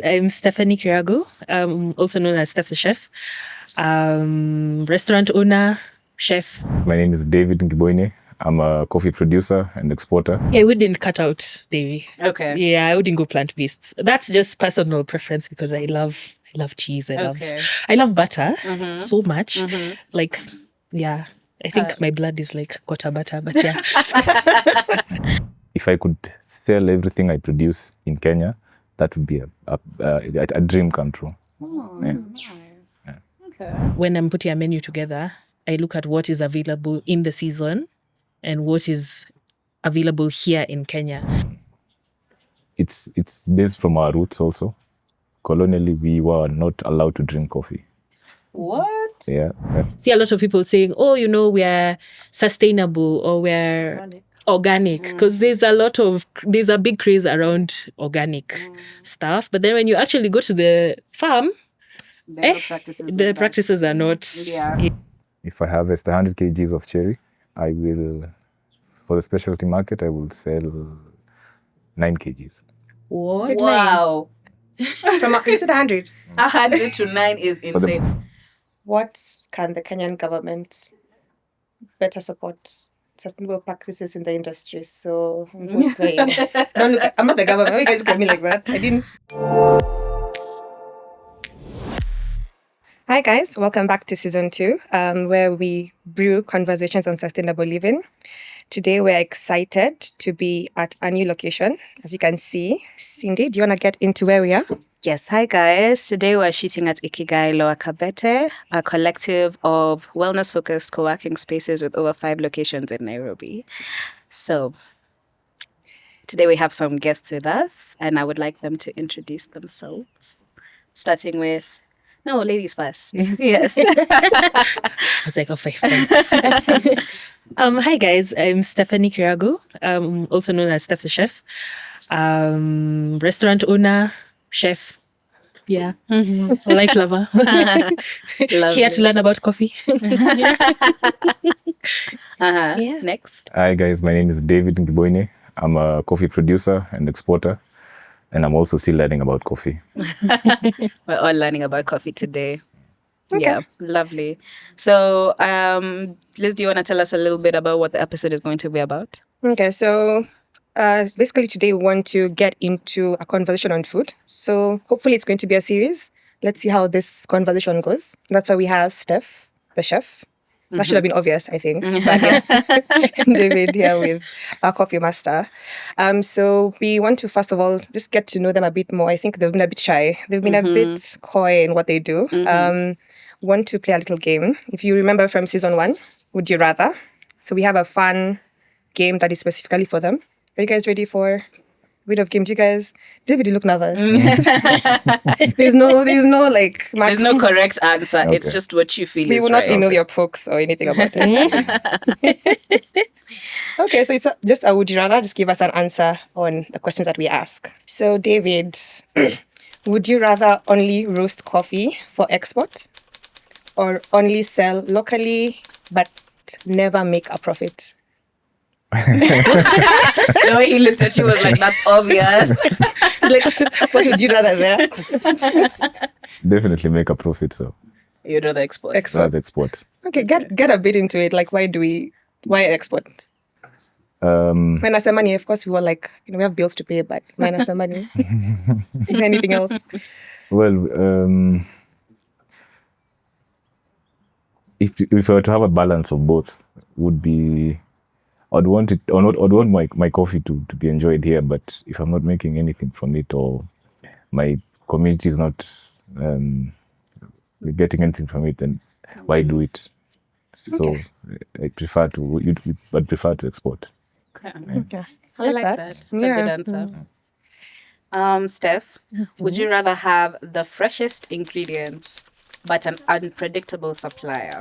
I'm Stephanie Kirago, also known as Steph the chef, restaurant owner, chef. So my name is David Tigoni. I'm a coffee producer and exporter. Yeah, I wouldn't cut out dairy. Okay. Yeah, I wouldn't go plant-based. That's just personal preference because I love cheese. I love butter so much. Like, yeah, I think my blood is like quarter butter, but yeah. If I could sell everything I produce in Kenya, that would be a dream come true. Nice. Yeah. Okay. When I'm putting a menu together, I look at what is available in the season and what is available here in Kenya. It's based from our roots also. Colonially, we were not allowed to drink coffee. What? Yeah. See a lot of people saying, oh, we're sustainable or we're organic, because there's a big craze around organic stuff. But then when you actually go to the farm, the practices are not. Yeah. If I harvest 100 kgs of cherry, I will, for the specialty market, I will sell 9 kgs. What? Wow. From is it 100? 100 to 9 is insane. What can the Kenyan government better support sustainable practices in the industry? So don't look I'm not the government. Why you guys look at me like that? I didn't. Hi guys, welcome back to season 2, where we brew conversations on sustainable living. Today we're excited to be at a new location. As you can see, Cindy, do you want to get into where we are? Yes, hi guys. Today we're shooting at Ikigai Lower Kabete, a collective of wellness-focused co-working spaces with over 5 locations in Nairobi. So today we have some guests with us, and I would like them to introduce themselves, starting with... No, ladies first. Yes. I was like, oh, fine. Hi guys, I'm Stephanie Kirago, also known as Steph the chef, restaurant owner, chef. Yeah, life lover. Here to learn about coffee. Yeah. Next. Hi guys, my name is David Tigoni. I'm a coffee producer and exporter, and I'm also still learning about coffee. We're all learning about coffee today. Okay. Yeah, lovely. So, Liz, do you want to tell us a little bit about what the episode is going to be about? Okay, so basically today we want to get into a conversation on food. So hopefully it's going to be a series. Let's see how this conversation goes. That's why we have Steph, the chef. That should have been obvious, I think. But yeah. David here with our coffee master. So we want to, first of all, just get to know them a bit more. I think they've been a bit shy. They've been a bit coy in what they do. Want to play a little game. If you remember from season 1, Would You Rather? So we have a fun game that is specifically for them. Are you guys ready for a bit of game? Do you guys... David, you look nervous. There's no like... There's no correct answer. Okay. It's just what you feel We is will not right. email your folks or anything about it. Okay, so it's just a would you rather. Just give us an answer on the questions that we ask. So, David, would you rather only roast coffee for export or only sell locally but never make a profit? The way he looked at you was like, that's obvious. Like, what would you rather there? Definitely make a profit, so You'd rather export. rather export. Okay, get a bit into it. Like, why export? Minus the money, of course, we were like, we have bills to pay, but minus the money. Is there anything else? Well, if I were to have a balance of both, would be I'd want it or not. I'd want my coffee to be enjoyed here, but if I'm not making anything from it or my community is not getting anything from it, then why do it? So I'd prefer to export. Okay. I like that. It's a good answer. Steph, would you rather have the freshest ingredients but an unpredictable supplier,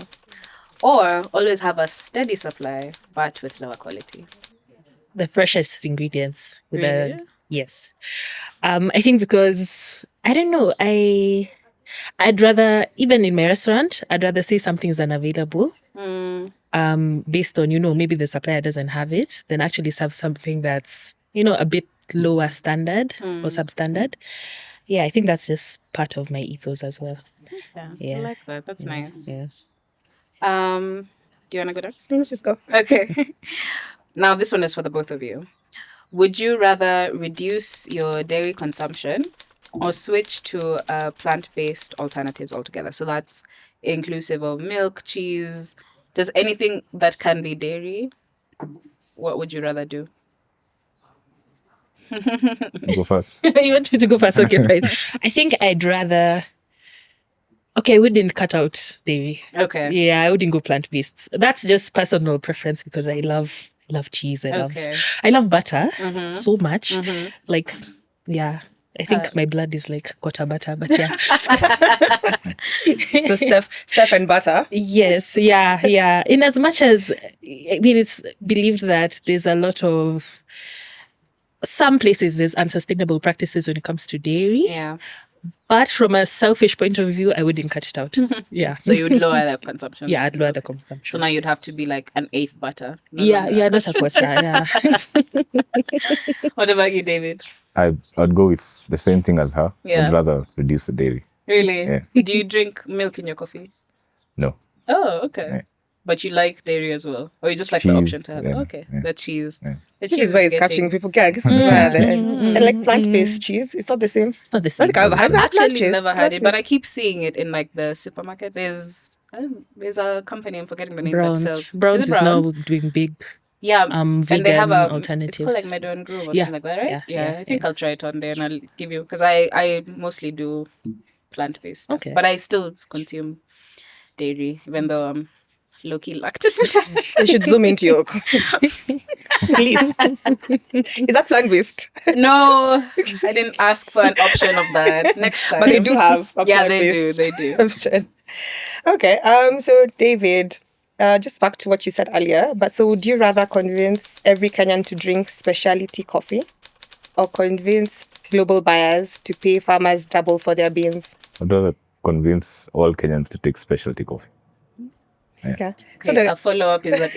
or always have a steady supply but with lower quality? The freshest ingredients. Really? Yes. I think because, I don't know, I'd rather, even in my restaurant, I'd rather say something's unavailable. Based on, maybe the supplier doesn't have it, then actually have something that's, a bit lower standard or substandard. I think that's just part of my ethos as well. Yeah, I Yeah. like that. That's nice. Yeah. Do you want to go next? Let's just go. Okay. Now, this one is for the both of you. Would you rather reduce your dairy consumption or switch to plant-based alternatives altogether? So that's inclusive of milk, cheese, just anything that can be dairy. What would you rather do? Go first. You want me to go first? Okay, fine. I think I'd rather. Okay, I wouldn't cut out dairy. Okay. Yeah, I wouldn't go plant-based. That's just personal preference because I love cheese. Okay. I love butter so much. Like, yeah. I think my blood is like quarter butter, but yeah. So Steph and butter. Yes, yeah. In as much as I mean, it's believed that there's a lot of some places there's unsustainable practices when it comes to dairy. Yeah. But from a selfish point of view, I wouldn't cut it out. Yeah. So you would lower the consumption. Yeah, I'd lower the So consumption. now you'd have to be like an eighth butter. Yeah, not a quarter. Yeah. What about you, David? I'd go with the same thing as her. Yeah. I'd rather reduce the dairy. Really? Yeah. Do you drink milk in your coffee? No. Oh, okay. Yeah. But you like dairy as well? Or you just like the Cheese, option to have it? yeah, Okay. yeah. The cheese. Yeah. The Cheese is where it's catching people. Yeah, this is where and like plant-based cheese, it's not the same. Not the I same. think I've had I've plant actually cheese. never had it, but I Plant-based. keep seeing it in like the supermarket. There's a company, I'm forgetting the name, that sells. Browns it is now doing big yeah, vegan and they have alternatives. It's called like Meadow and Groove or Yeah, something like that, right? yeah, I think I'll try it on there and I'll give you because I mostly do plant-based stuff, Okay. but I still consume dairy even though I'm low-key lactose intolerant. You should zoom into your coffee. Please. Is that plant-based? No, I didn't ask for an option of that. Next time, But they do have a Yeah, they do. plant-based They do. option. Okay. So David, just back to what you said earlier. But so, would you rather convince every Kenyan to drink specialty coffee, or convince global buyers to pay farmers double for their beans? I'd rather convince all Kenyans to take specialty coffee. Okay. So Okay, the a follow-up is that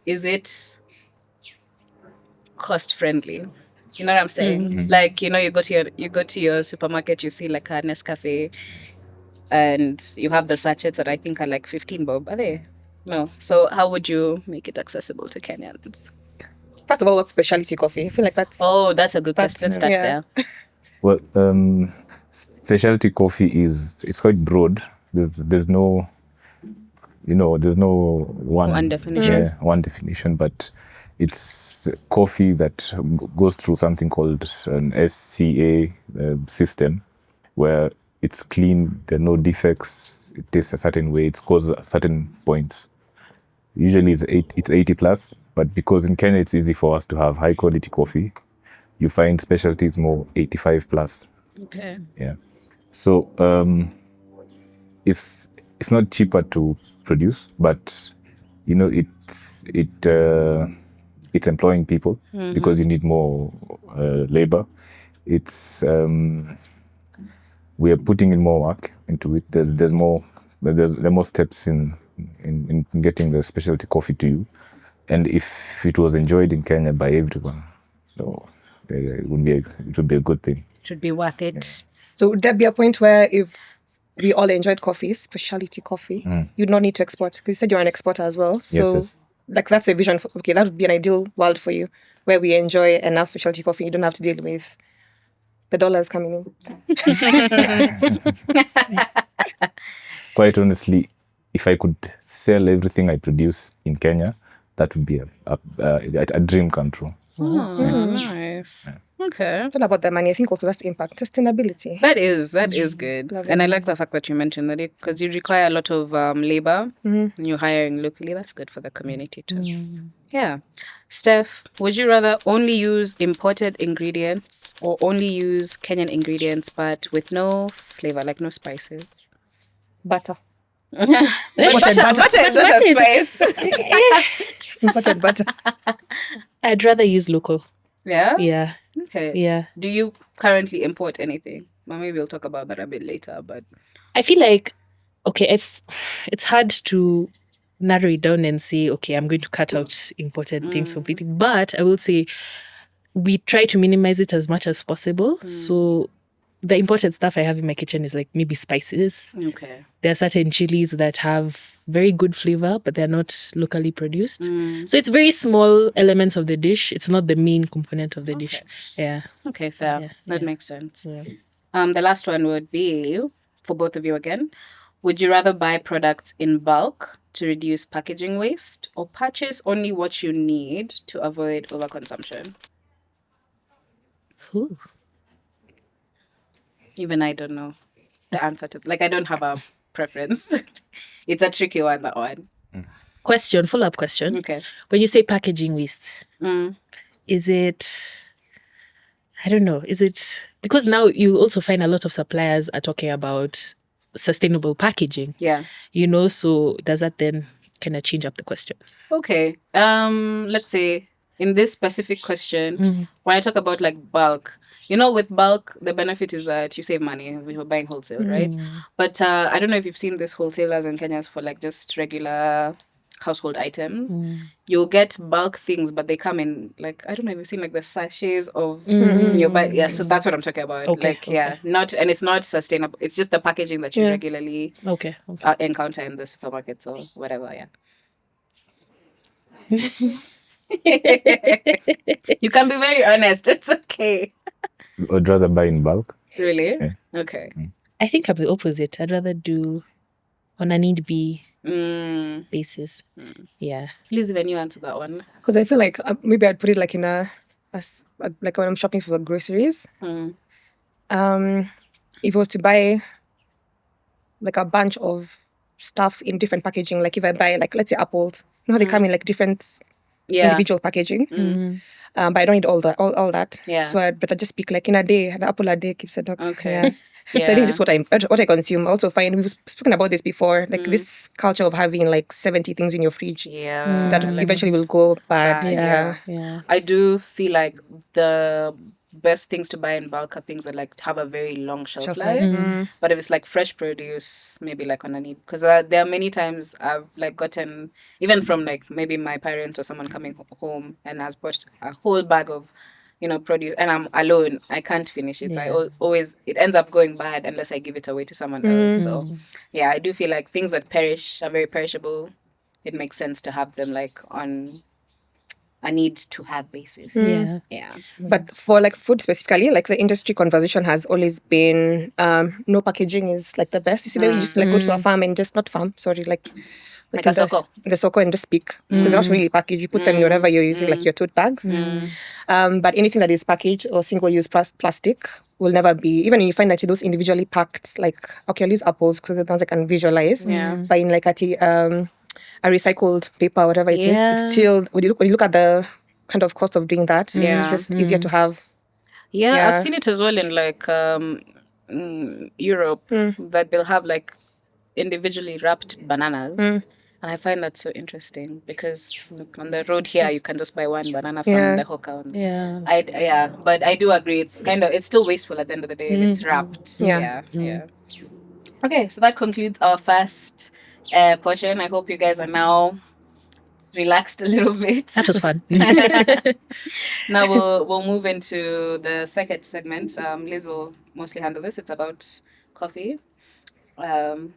is it cost friendly? You know what I'm saying? Like, you go to your supermarket, you see like a Nescafe and you have the sachets that I think are like 15 bob. Are they? No. So how would you make it accessible to Kenyans? first of all, what's specialty coffee? I feel like that's Oh, that's a good That's- question. Let's start yeah. there. Well, specialty coffee it's quite broad. There's no, there's no One definition. Yeah, one definition, but it's coffee that goes through something called an SCA system, where it's clean. There are no defects. It tastes a certain way. It scores at certain points. Usually it's 80 plus, but because in Kenya it's easy for us to have high quality coffee, you find specialties more 85 plus. Okay. Yeah. So it's not cheaper to produce, but it's employing people because you need more labor. It's we are putting in more work into it. There are more steps in getting the specialty coffee to you, and if it was enjoyed in Kenya by everyone, so it would be a good thing. Should be worth it. So would there be a point where if we all enjoyed coffee, specialty coffee, you'd not need to export? Because you said you're an exporter as well. So Yes. like that's a vision. Okay, that would be an ideal world for you where we enjoy enough specialty coffee. You don't have to deal with the dollars coming in. Quite honestly, if I could sell everything I produce in Kenya, that would be a dream come true. Oh, nice. Okay. It's not about the money. I think also that's impact, sustainability. That is good. And I like the fact that you mentioned that because you require a lot of labor and you're hiring locally. That's good for the community too. Yeah. Steph, would you rather only use imported ingredients or only use Kenyan ingredients but with no flavor, like no spices? Butter. Butter is just a spice. Imported butter. I'd rather use local. Yeah? Yeah. Okay. Yeah. Do you currently import anything? Well, maybe we'll talk about that a bit later, but I feel like, okay, if it's hard to narrow it down and say, okay, I'm going to cut out imported things completely. But I will say we try to minimize it as much as possible. So the imported stuff I have in my kitchen is like maybe spices. Okay. There are certain chilies that have very good flavor, but they're not locally produced. So it's very small elements of the dish. It's not the main component of the dish. Yeah. Okay, fair. Yeah, That yeah. makes sense. Yeah. The last one would be, for both of you again, would you rather buy products in bulk to reduce packaging waste or purchase only what you need to avoid overconsumption? Ooh. Even I don't know the answer to, like, I don't have a preference. It's a tricky one, that one. Question, follow-up question. Okay. When you say packaging waste, Mm. is it, I don't know, is it, because now you also find a lot of suppliers are talking about sustainable packaging, Yeah. you know, so does that then kind of change up the question? Okay. Let's say in this specific question, when I talk about like bulk, you know, with bulk, the benefit is that you save money when you're buying wholesale, right? But I don't know if you've seen this wholesalers in Kenya for like just regular household items. You'll get bulk things, but they come in like, I don't know if you've seen like the sachets of your buy. Yeah, so that's what I'm talking about. Okay, Like, yeah, not, and it's not sustainable. It's just the packaging that you regularly Okay. encounter in the supermarkets or whatever. Yeah. You can be very honest. It's okay. I'd rather buy in bulk. Really? Yeah. Okay. I think I'm the opposite. I'd rather do on a need be basis. Yeah. Please, when you answer that one. Because I feel like maybe I'd put it like in like when I'm shopping for groceries. If I was to buy like a bunch of stuff in different packaging, like if I buy like, let's say apples, you know how they come in like different individual packaging. But I don't need all that. Yeah. So I'd better just pick like in a day, an apple a day keeps a dog. Okay. Yeah. So I think just what I consume. I also find we've spoken about this before, like this culture of having like 70 things in your fridge Yeah. that eventually will go bad. Bad, Yeah. I do feel like the best things to buy in bulk are things that like have a very long shelf life. But if it's like fresh produce, maybe like on a need, because there are many times I've like gotten, even from like maybe my parents or someone coming home and has bought a whole bag of, you know, produce, and I'm alone, I can't finish it. So I always, it ends up going bad unless I give it away to someone else. So yeah, I do feel like things that perish are very perishable. It makes sense to have them like on a need to have basis. Yeah. Yeah. But for like food specifically, like the industry conversation has always been no packaging is like the best. You see, that you just like go to a farm and just not farm, sorry, like Like in a soko. the soko and just pick, because they're not really packaged. You put them in whatever you're using, like your tote bags. But anything that is packaged or single-use plastic will never be, even when you find that those individually packed, like, okay, I'll use apples because the ones I can visualize. But in like a recycled paper, whatever it is, it's still, when you look at the kind of cost of doing that, it's just easier to have. Yeah, I've seen it as well in like Europe, that they'll have like individually wrapped bananas. And I find that so interesting because on the road here, you can just buy one banana from the hawker. Yeah. But I do agree. It's it's still wasteful at the end of the day if it's wrapped. Yeah. Okay, so that concludes our first portion. I hope you guys are now relaxed a little bit. That was fun. Now we'll move into the second segment. Liz will mostly handle this. It's about coffee. So,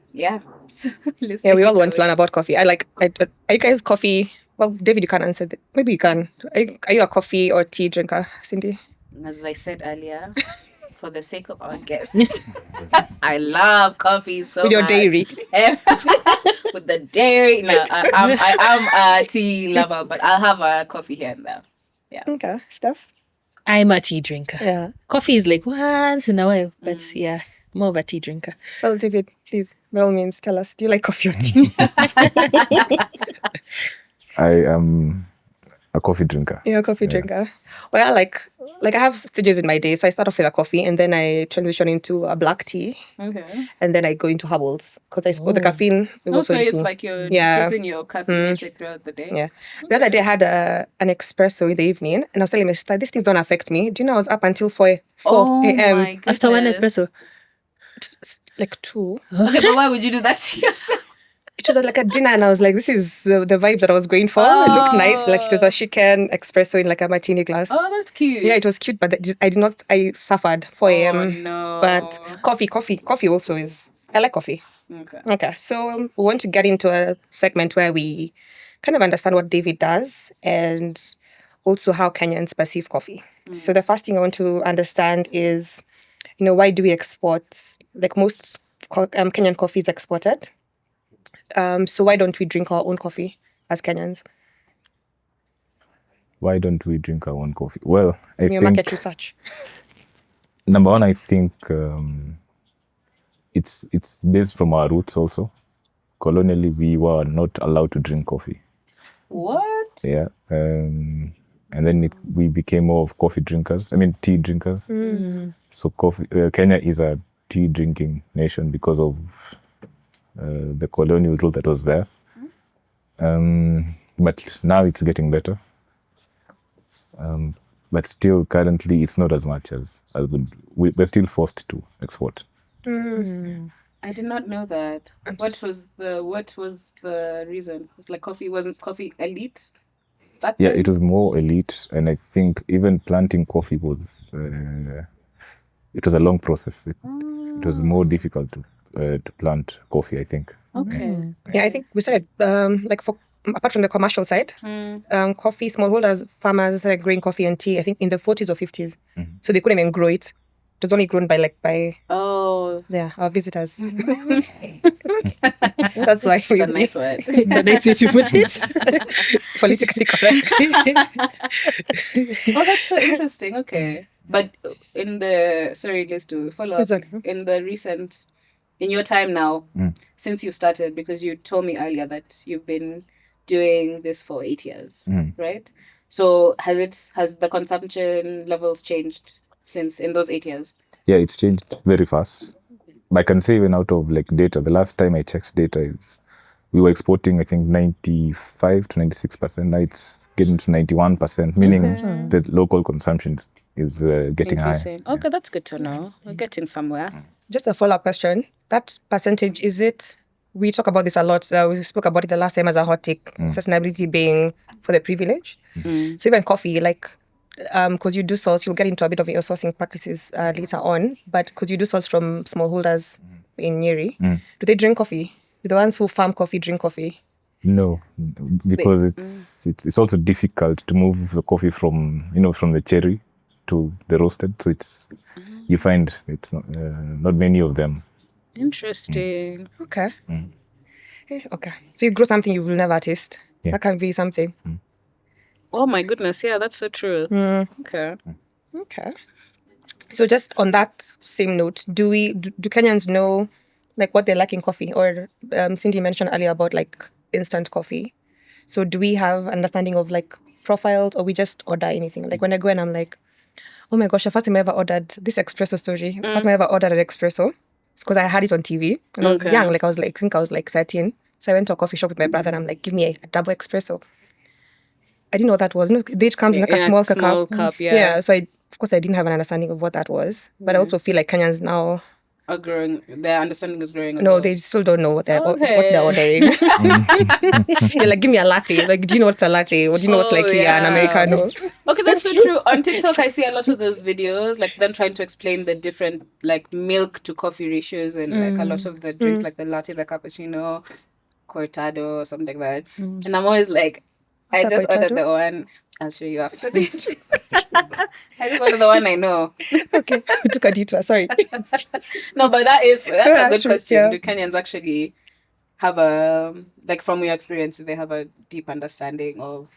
Liz, Yeah, we take all it want to away. learn about coffee. Are you guys coffee? Well, David, you can answer that. Maybe you can. Are you a coffee or tea drinker, Cindy? As I said earlier, for the sake of our guest, I love coffee so With your much. dairy. With the dairy. No, I am a tea lover, but I'll have a coffee here and there. Yeah. Okay, Steph? I'm a tea drinker. Yeah. Coffee is like once in a while, but yeah, more of a tea drinker. Well, David, please, by all means, tell us, do you like coffee or tea? I am a coffee drinker. You're a coffee drinker. Well, I like I have stages in my day. So I start off with a coffee and then I transition into a black tea. Okay. And then I go into herbals because the caffeine. Also, it's like you're using your caffeine intake throughout the day. Yeah. The other day I had an espresso in the evening and I was telling my sister, these things don't affect me. Do you know I was up until 4 a.m. My After one goodness. espresso. Just like 2. Okay, but why would you do that to yourself? It was like a dinner, and I was like, this is the vibe that I was going for. It looked nice. Like it was a chicken espresso in like a martini glass. Oh, that's cute. Yeah, it was cute, but I did not. I suffered 4 a.m. Oh, no. But coffee also is. I like coffee. Okay. Okay, so we want to get into a segment where we kind of understand what David does and also how Kenyans perceive coffee. So the first thing I want to understand is, why do we export? Like most Kenyan coffee is exported. So why don't we drink our own coffee as Kenyans? Why don't we drink our own coffee? Well, I Your think market research. number one, I think it's based from our roots also. Colonially, we were not allowed to drink coffee. What? Yeah. And then we became more of coffee drinkers. I mean, tea drinkers. So Kenya is a tea drinking nation because of the colonial rule that was there. But now it's getting better. But still, currently, it's not as much as we're still forced to export. I did not know that. What was the reason? It's like wasn't coffee elite? Yeah, it was more elite, and I think even planting coffee was it was a long process. It was more difficult to plant coffee, I think. Okay. Yeah, I think we started apart from the commercial side, coffee smallholders farmers started growing coffee and tea. I think in the 40s or 50s, so they couldn't even grow it. It was only grown by our visitors. That's why It's a nice word. It's a nice way to put it. politically correct. Oh, that's so interesting. Okay. But just to follow up, It's okay. in your time now, since you started, because you told me earlier that you've been doing this for 8 years, right? So has the consumption levels changed since in those 8 years? Yeah, it's changed very fast. I can say even out of data, the last time I checked data is we were exporting, I think, 95 to 96%. Now it's getting to 91%, meaning the local consumption is getting higher. Okay, that's good to know. We're getting somewhere. Just a follow-up question. That percentage, is it... We talk about this a lot. We spoke about it the last time as a hot take, sustainability being for the privileged. So even coffee, because you do source, you'll get into a bit of your sourcing practices later on, but because you do source from smallholders in Nyeri, do they drink coffee? Do the ones who farm coffee drink coffee? No, because it's also difficult to move the coffee from the cherry to the roasted. So you find it's not many of them. Interesting. Okay. Okay. So you grow something you will never taste. Yeah. That can be something. Oh my goodness, yeah, that's so true. Okay. Okay. So just on that same note, do Kenyans know what they like in coffee? Or Cindy mentioned earlier about instant coffee. So do we have understanding of profiles, or we just order anything? Like when I go and I'm like, oh my gosh, the first time I ever ordered this espresso story. First time I ever ordered an espresso. It's because I had it on TV and I was young. I think I was 13. So I went to a coffee shop with my brother and I'm like, give me a double espresso. I didn't know what that was. It comes in a small cup. Yeah. So of course I didn't have an understanding of what that was. But I also feel like Kenyans now are growing. Their understanding is growing. No, they still don't know what they're ordering. You're like, give me a latte. Like, do you know what's a latte? Or do you know what's an Americano? Okay, that's so true. On TikTok, I see a lot of those videos, them trying to explain the different milk to coffee ratios and a lot of the drinks, like the latte, the cappuccino, cortado, or something like that. And I'm always like, I just ordered the one. I'll show you after this. I just ordered the one I know. Okay, we took a detour. Sorry. No, but that's a good question. Yeah. Do Kenyans actually have a from your experience, they have a deep understanding of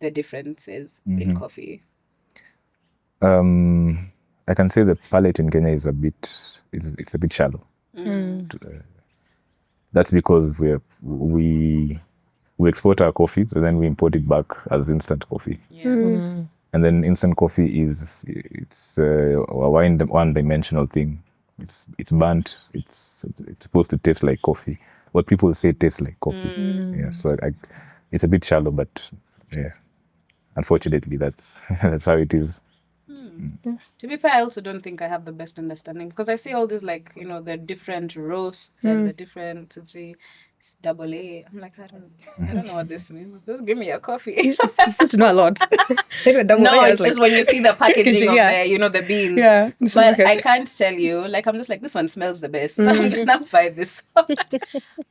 the differences in coffee? I can say the palate in Kenya is a bit shallow. That's because we export our coffees and then we import it back as instant coffee. Yeah. And then instant coffee it's a one-dimensional thing. It's burnt. It's supposed to taste like coffee. What people say tastes like coffee. Yeah, so it's a bit shallow, but yeah, unfortunately that's how it is. To be fair, I also don't think I have the best understanding because I see all these the different roasts and the different It's double A. I'm like, I don't know what this means. Just give me a coffee. You seem to know a lot. Like the No, double A, I it's was just like, when you see the packaging of yeah. the beans. Yeah, the But supermarket. I can't tell you. Like, I'm just like, this one smells the best. So I'm gonna buy this one.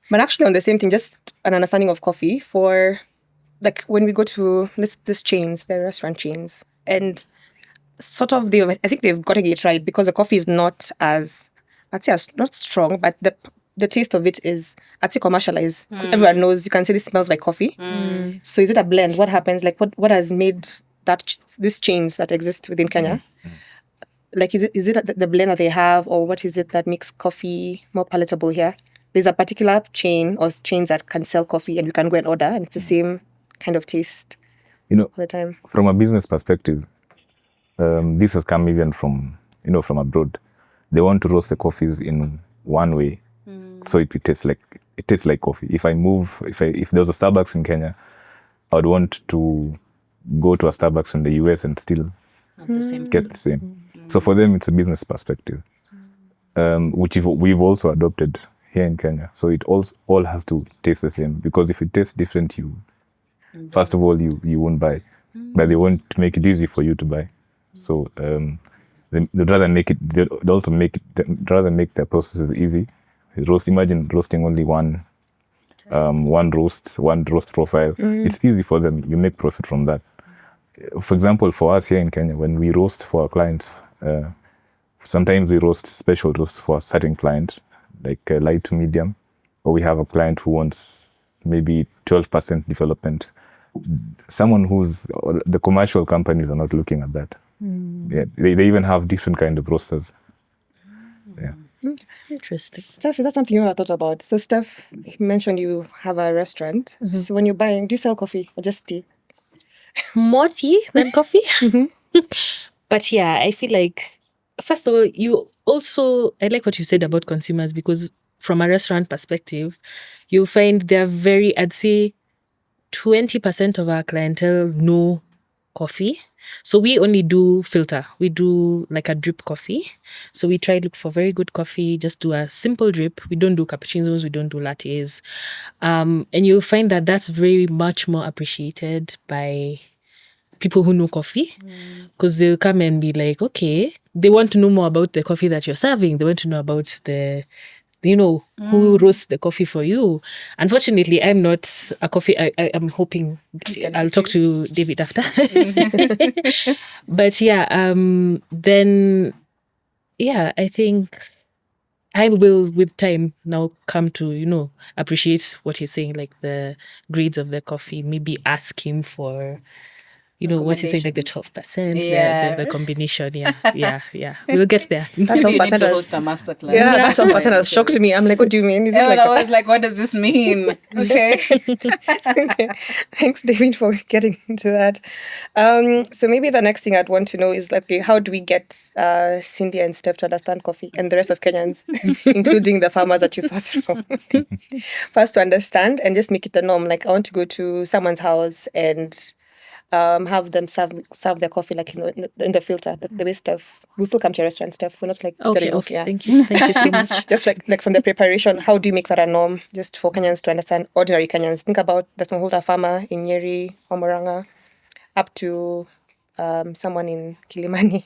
But actually, on the same thing, just an understanding of coffee for, like, when we go to this chains, the restaurant chains, and sort of I think they've gotten it right because the coffee is not as, I'd say, not strong, but the taste of it is, I'd say, commercialized. 'Cause everyone knows, you can say this smells like coffee. So is it a blend? What happens? Like, what has made these chains that exist within Kenya? Like, is it the blend that they have, or what is it that makes coffee more palatable here? There's a particular chain or chains that can sell coffee, and you can go and order, and it's the same kind of taste all the time. From a business perspective, this has come even from abroad. They want to roast the coffees in one way, so it tastes like coffee. If there was a Starbucks in Kenya, I would want to go to a Starbucks in the US and still get the same. So for them, it's a business perspective, which we've also adopted here in Kenya. So it all has to taste the same, because if it tastes different, first of all, you won't buy, but they won't make it easy for you to buy. So they'd rather make their processes easy. Imagine roasting only one roast profile. It's easy for them. You make profit from that. For example, for us here in Kenya, when we roast for our clients, sometimes we roast special roasts for a certain client, like light to medium, or we have a client who wants maybe 12% development. Someone the commercial companies are not looking at that. Yeah, they even have different kind of roasters. Yeah. Interesting. Steph, is that something you ever thought about? So, Steph, you mentioned you have a restaurant. So when you're buying, do you sell coffee or just tea? More tea than coffee. But yeah, I feel like, first of all, I like what you said about consumers, because from a restaurant perspective, you'll find I'd say 20% of our clientele know coffee. So we only do filter. We do like a drip coffee. So we try to look for very good coffee, just do a simple drip. We don't do cappuccinos, we don't do lattes. And you'll find that that's very much more appreciated by people who know coffee, because they'll come and be like, okay, they want to know more about the coffee that you're serving. They want to know about who roasts the coffee for you. Unfortunately, I'm not a coffee. I'm hoping I'll talk to David after. But yeah, then yeah, I think I will with time now come to, appreciate what he's saying, like the grades of the coffee, maybe ask him for, what he's saying, like the 12%, the combination. Yeah. We'll get there. That You need 12% to host a masterclass. Yeah, that 12% has shocked me. I'm like, what do you mean? Is it like I was like, what does this mean? Okay. Okay. Thanks, David, for getting into that. So maybe the next thing I'd want to know is, like, okay, how do we get Cindy and Steph to understand coffee, and the rest of Kenyans, including the farmers that you source from? First, to understand and just make it the norm. Like, I want to go to someone's house and have them serve their coffee like in the filter. The way Steph, we'll still come to your restaurant, Steph. We're not like Okay. yeah. Thank you so much. Just like from the preparation, how do you make that a norm? Just for Kenyans to understand, ordinary Kenyans. Think about the smallholder farmer in Nyeri or Murang'a, up to someone in Kilimani.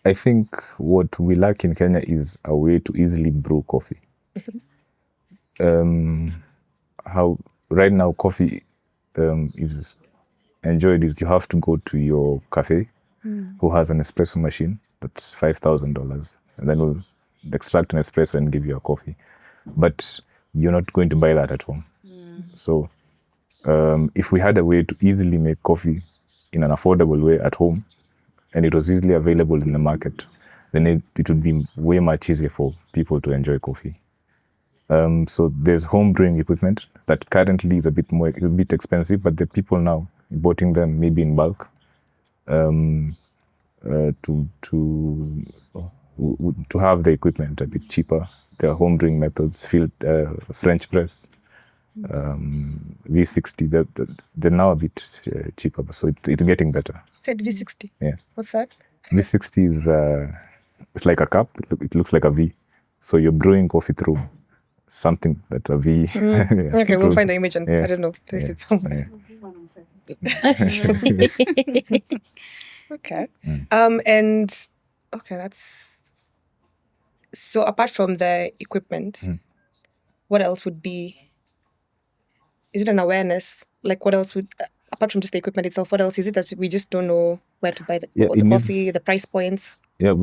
I think what we lack in Kenya is a way to easily brew coffee. How right now coffee is enjoyed is you have to go to your cafe who has an espresso machine that's $5,000, and then will extract an espresso and give you a coffee. But you're not going to buy that at home. So if we had a way to easily make coffee in an affordable way at home, and it was easily available in the market, then it would be way much easier for people to enjoy coffee. So there's home brewing equipment that currently is a bit expensive, but the people now importing them maybe in bulk to have the equipment a bit cheaper. There are home brewing methods, French press, V60. They're now a bit cheaper, so it's getting better. Said V60. Yeah. What's that? V60 is it's like a cup. It looks like a V. So you're brewing coffee through something that's a V. Okay, we'll find the image and Yeah. I don't know, place it somewhere. Yeah. Okay. And okay, that's so apart from the equipment, what else would be, is it an awareness? Like what else would, apart from just the equipment itself, what else is it that we just don't know where to buy the, Yeah, the it coffee, needs- the price points? Yeah,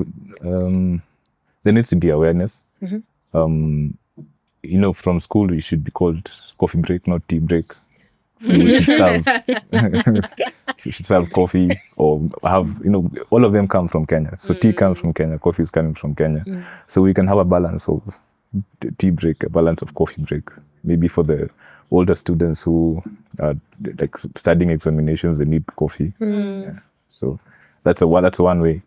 there needs to be awareness. From school you should be called coffee break, not tea break. So we should serve, you should serve coffee or have, all of them come from Kenya. So tea comes from Kenya, coffee is coming from Kenya. So we can have a balance of tea break, a balance of coffee break. Maybe for the older students who are like studying examinations, they need coffee. Yeah. So that's one way.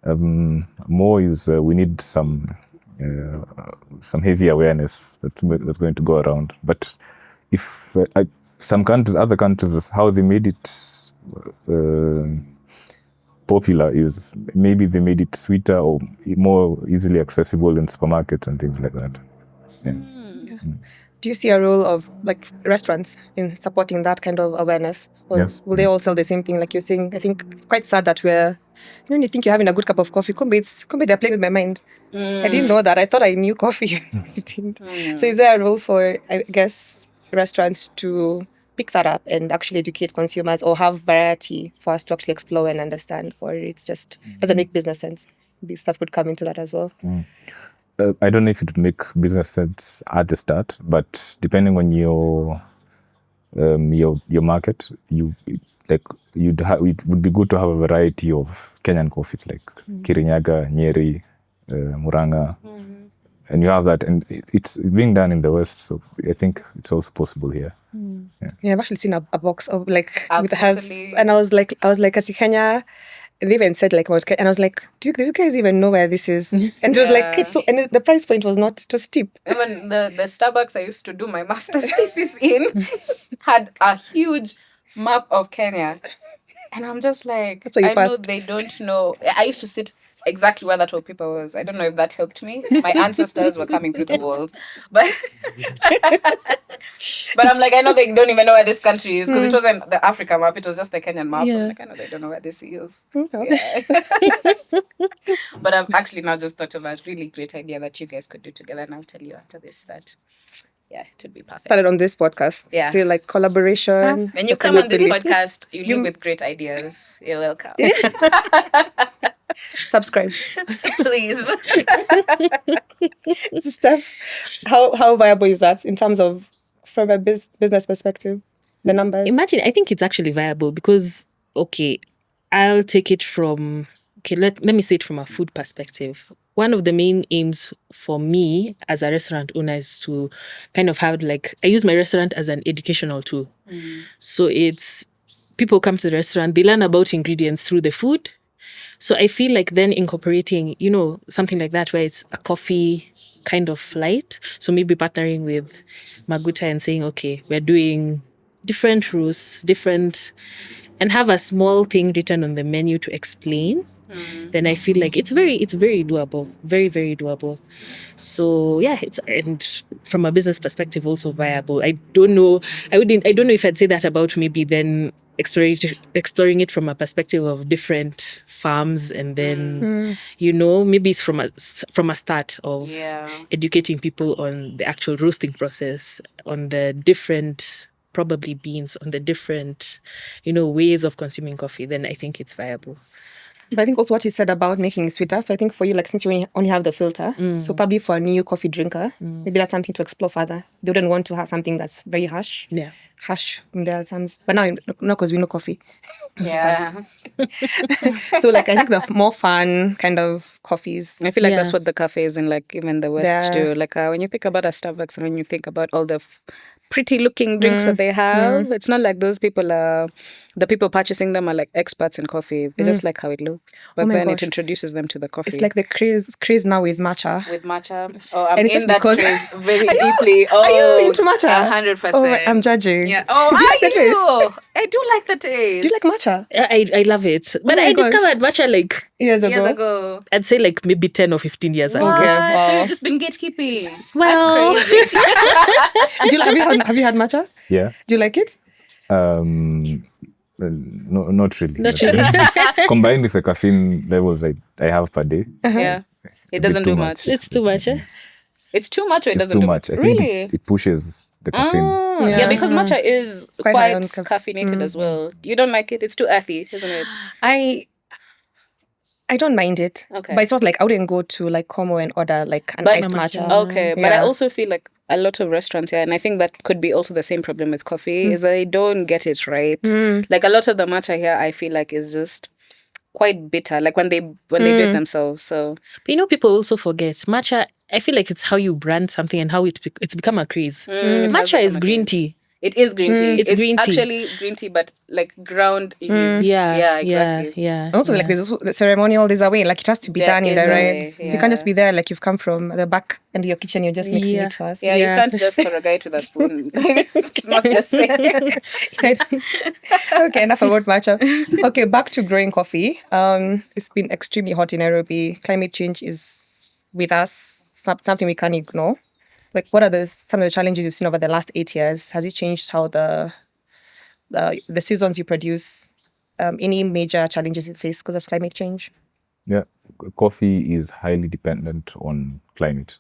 More is we need some heavy awareness that's going to go around. But if other countries, how they made it popular is maybe they made it sweeter or more easily accessible in supermarkets and things like that. Yeah. Do you see a role of like restaurants in supporting that kind of awareness? Or Yes, will they yes. all sell the same thing? Like you're saying, I think it's quite sad that you think you're having a good cup of coffee. Could be they're playing with my mind. I didn't know that. I thought I knew coffee. So is there a role for, I guess, restaurants to pick that up and actually educate consumers or have variety for us to actually explore and understand? Or it's just doesn't make business sense? This stuff could come into that as well. I don't know if it would make business sense at the start, but depending on your market, it would be good to have a variety of Kenyan coffees like Kirinyaga, Nyeri, Muranga, and you have that, and it's being done in the West, so I think it's also possible here. Yeah, I've actually seen a box of like I've with has, recently- and I was like, as Kenya. They even said like about Kenya, and I was like, do you guys even know where this is? And it was like, it's so, and the price point was not, it was steep. Even the Starbucks I used to do my master's thesis in had a huge map of Kenya. And I'm just like, That's why you I know passed. they don't know. I used to sit exactly where that whole paper was. I don't know if that helped me. My ancestors were coming through the walls. But but I'm like, I know they don't even know where this country is because it wasn't the Africa map, it was just the Kenyan map. Yeah. I'm like, I know they don't know where this is. Okay. But I've actually now just thought of a really great idea that you guys could do together, and I'll tell you after this that it would be perfect. Started on this podcast. Yeah. So like collaboration. When you come on this sustainability. podcast, you leave with great ideas. You're welcome. Subscribe. Please. So Steph, how viable is that in terms of from a business perspective? The numbers. Imagine, I think it's actually viable because, okay, I'll take it from, let me say it from a food perspective. One of the main aims for me as a restaurant owner is to kind of have I use my restaurant as an educational tool. So it's, people come to the restaurant, they learn about ingredients through the food. So I feel like then incorporating, something like that where it's a coffee kind of light. So maybe partnering with Maguta and saying, okay, we're doing different roasts, and have a small thing written on the menu to explain. Then I feel like it's very doable, very, very doable. So yeah, and from a business perspective also viable. I don't know if I'd say that about maybe then exploring it from a perspective of different farms, and then maybe it's from a start of educating people on the actual roasting process, on the different probably beans, on the different ways of consuming coffee. Then I think it's viable. But I think also what you said about making it sweeter. So I think for you, since you only have the filter, so probably for a new coffee drinker, maybe that's something to explore further. They wouldn't want to have something that's very harsh. Yeah. Harsh in their terms. But now, because we know coffee. Yeah. So I think the more fun kind of coffees. I feel like Yeah. that's what the cafes in even the West Yeah. do. When you think about a Starbucks and when you think about all the pretty looking drinks that they have, it's not like those people are the people purchasing them are like experts in coffee. They just like how it looks. But my then gosh. it introduces them to the coffee. It's like the craze now with matcha. with matcha. Oh, I'm And it's in just that because- craze very deeply. Oh, Are you into matcha? 100%. Oh, I'm judging. Yeah. Oh, Do you like the are you? taste? I do like the taste. Do you like matcha? I love it. But my I gosh. discovered matcha like, Years ago. Years ago. I'd say like maybe 10 or 15 years ago. What? wow. So you've just been gatekeeping. Well. That's crazy. Have you had matcha? Yeah. Do you like it? No, not really. Not But really. combined with the caffeine levels I have per day, Yeah. It a bit doesn't too do much. much. It's too much, eh? It's too much or it it's doesn't too do much. I think Really? it pushes the caffeine. Yeah. Yeah. Because matcha is quite quite, high on caffeinated as well. You don't like it? It's too earthy, isn't it? I don't mind it. Okay. But it's not like I wouldn't go to like Como and order like an But- iced matcha. Okay, but I Yeah. also feel like a lot of restaurants here, and I think that could be also the same problem with coffee, is that they don't get it right. Like a lot of the matcha here, I feel like is just quite bitter. Like when they do it themselves. So But people also forget matcha. I feel like it's how you brand something and how it's become a craze. it has Matcha is become a green craze. tea. It is green tea. It's green tea. actually green tea, but like ground leaves. Yeah, exactly. Yeah. Also, like there's also the ceremonial, there's a way, like it has to be There done in is the a right. way, So you can't just yeah. be there like you've come from the back end of your kitchen, you're just mixing Yeah. it first. Yeah, Yeah. you can't just corrugate with a spoon. It's not the same. Okay, enough about matcha. Okay, back to growing coffee. It's been extremely hot in Nairobi. Climate change is with us, something we can't ignore. Like, what are some of the challenges you've seen over the last 8 years? Has it changed how the seasons you produce? Any major challenges you face because of climate change? Yeah, coffee is highly dependent on climate.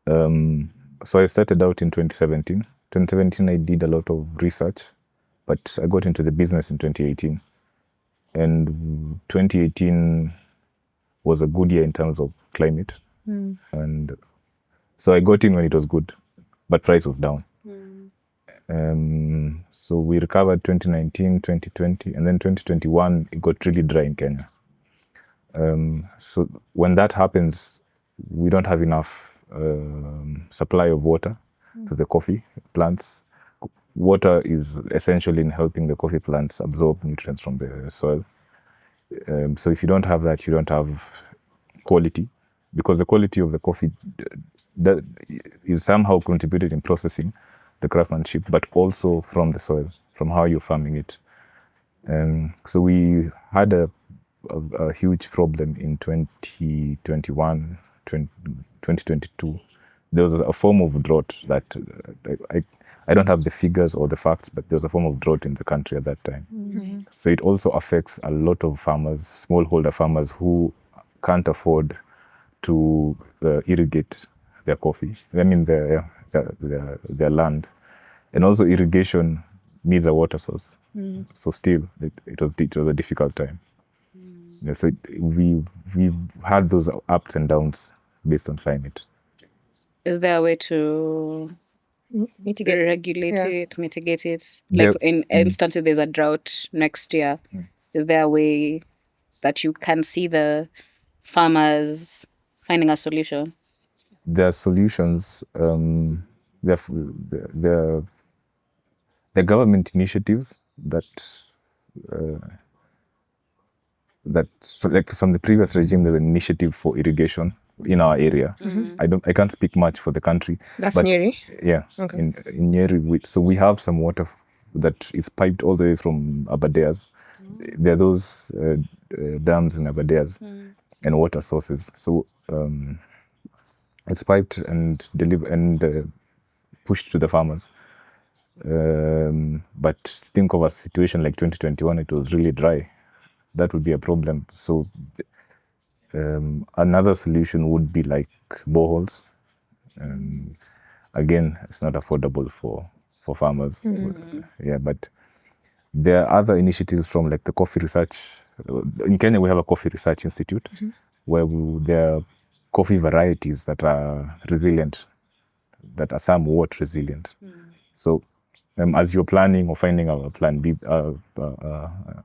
So I started out in 2017. 2017, I did a lot of research, but I got into the business in 2018. And 2018 was a good year in terms of climate. And so I got in when it was good, but price was down. So we recovered 2019, 2020, and then 2021, it got really dry in Kenya. So when that happens, we don't have enough supply of water to the coffee plants. Water is essential in helping the coffee plants absorb nutrients from the soil. So if you don't have that, you don't have quality, because the quality of the coffee that is somehow contributed in processing the craftsmanship, but also from the soil, from how you're farming it. So we had a huge problem in 2021, 2022. There was a form of drought that I don't have the figures or the facts, but there was a form of drought in the country at that time. So it also affects a lot of farmers, smallholder farmers who can't afford to irrigate their coffee. I mean their land, and also irrigation needs a water source. So still, it was a difficult time. Yeah, so we had those ups and downs based on climate. Is there a way to Mitigate. regulate Yeah. it, mitigate it? There- Like in instances there's a drought next year, is there a way that you can see the farmers finding a solution? There are solutions. There are government initiatives that like from the previous regime. There's an initiative for irrigation in our area. I can't speak much for the country. That's but Nyeri? Yeah, Okay. in Nyeri, so we have some water that is piped all the way from Abadeas. There are those dams in Abadeas and water sources. So it's piped and delivered and pushed to the farmers. But think of a situation like 2021, it was really dry. That would be a problem. So another solution would be like boreholes. Again, it's not affordable for farmers. Yeah, but there are other initiatives from like the coffee research. In Kenya, we have a coffee research institute where there are coffee varieties that are resilient, that are somewhat resilient. So as you're planning or finding out a plan B,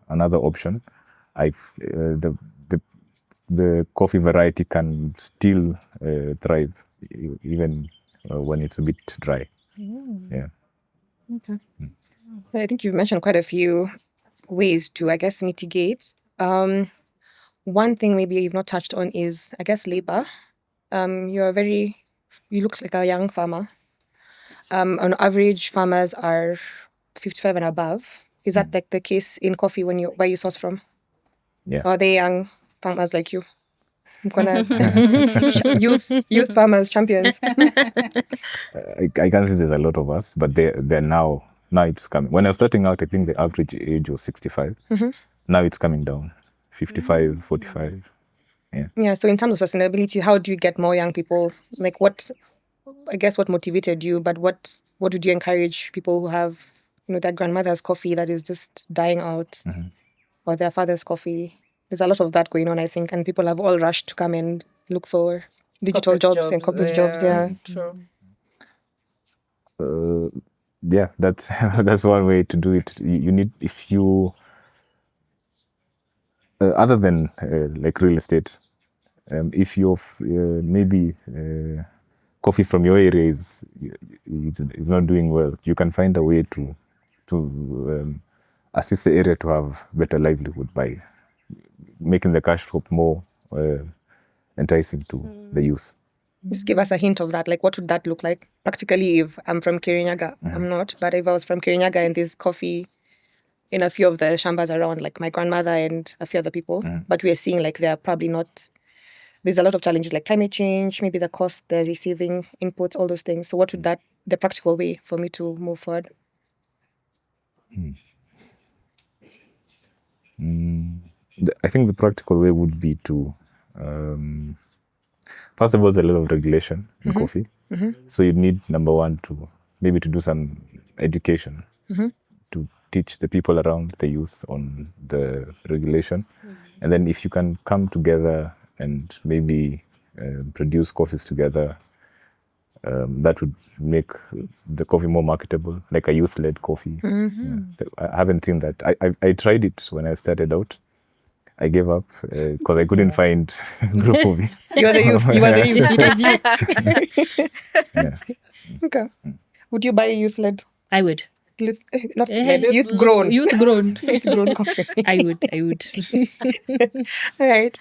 another option, the coffee variety can still thrive even when it's a bit dry. Yeah. So I think you've mentioned quite a few ways to, I guess, mitigate. One thing maybe you've not touched on is, I guess, labor. You look like a young farmer. On average, farmers are 55 and above. Is that like the case in coffee where you source from? Yeah. Or are they young farmers like you? I'm gonna youth farmers champions. I can see there's a lot of us, but they're now it's coming. When I was starting out, I think the average age was 65. Now it's coming down, 55, 45. Yeah. So in terms of sustainability, how do you get more young people? Like what motivated you, but what would you encourage people who have, their grandmother's coffee that is just dying out, or their father's coffee? There's a lot of that going on, I think, and people have all rushed to come and look for digital jobs and corporate jobs. Yeah. True. Yeah, that's that's one way to do it. You need, if you other than like real estate, if you're maybe coffee from your area is not doing well, you can find a way to assist the area to have better livelihood by making the cash crop more enticing to the youth. Just give us a hint of that. Like, what would that look like? Practically, if I'm from Kirinyaga, I'm not, but if I was from Kirinyaga and there's coffee in a few of the shambas around, like my grandmother and a few other people, but we're seeing like they're probably not, there's a lot of challenges like climate change, maybe the cost, the receiving inputs, all those things. So what would the practical way for me to move forward? I think the practical way would be to, first of all, there's a lot of regulation in coffee. So you need, number one, to do some education to teach the people around, the youth, on the regulation. And then if you can come together and maybe produce coffees together, that would make the coffee more marketable, like a youth-led coffee. I haven't seen that. I tried it when I started out. I gave up because I couldn't find a group of you. You are the youth. You are the youth. It was you. Yeah. Okay. Would you buy a youth-led? I would. Not led, youth-grown. Youth-grown. Youth-grown coffee. I would. All right.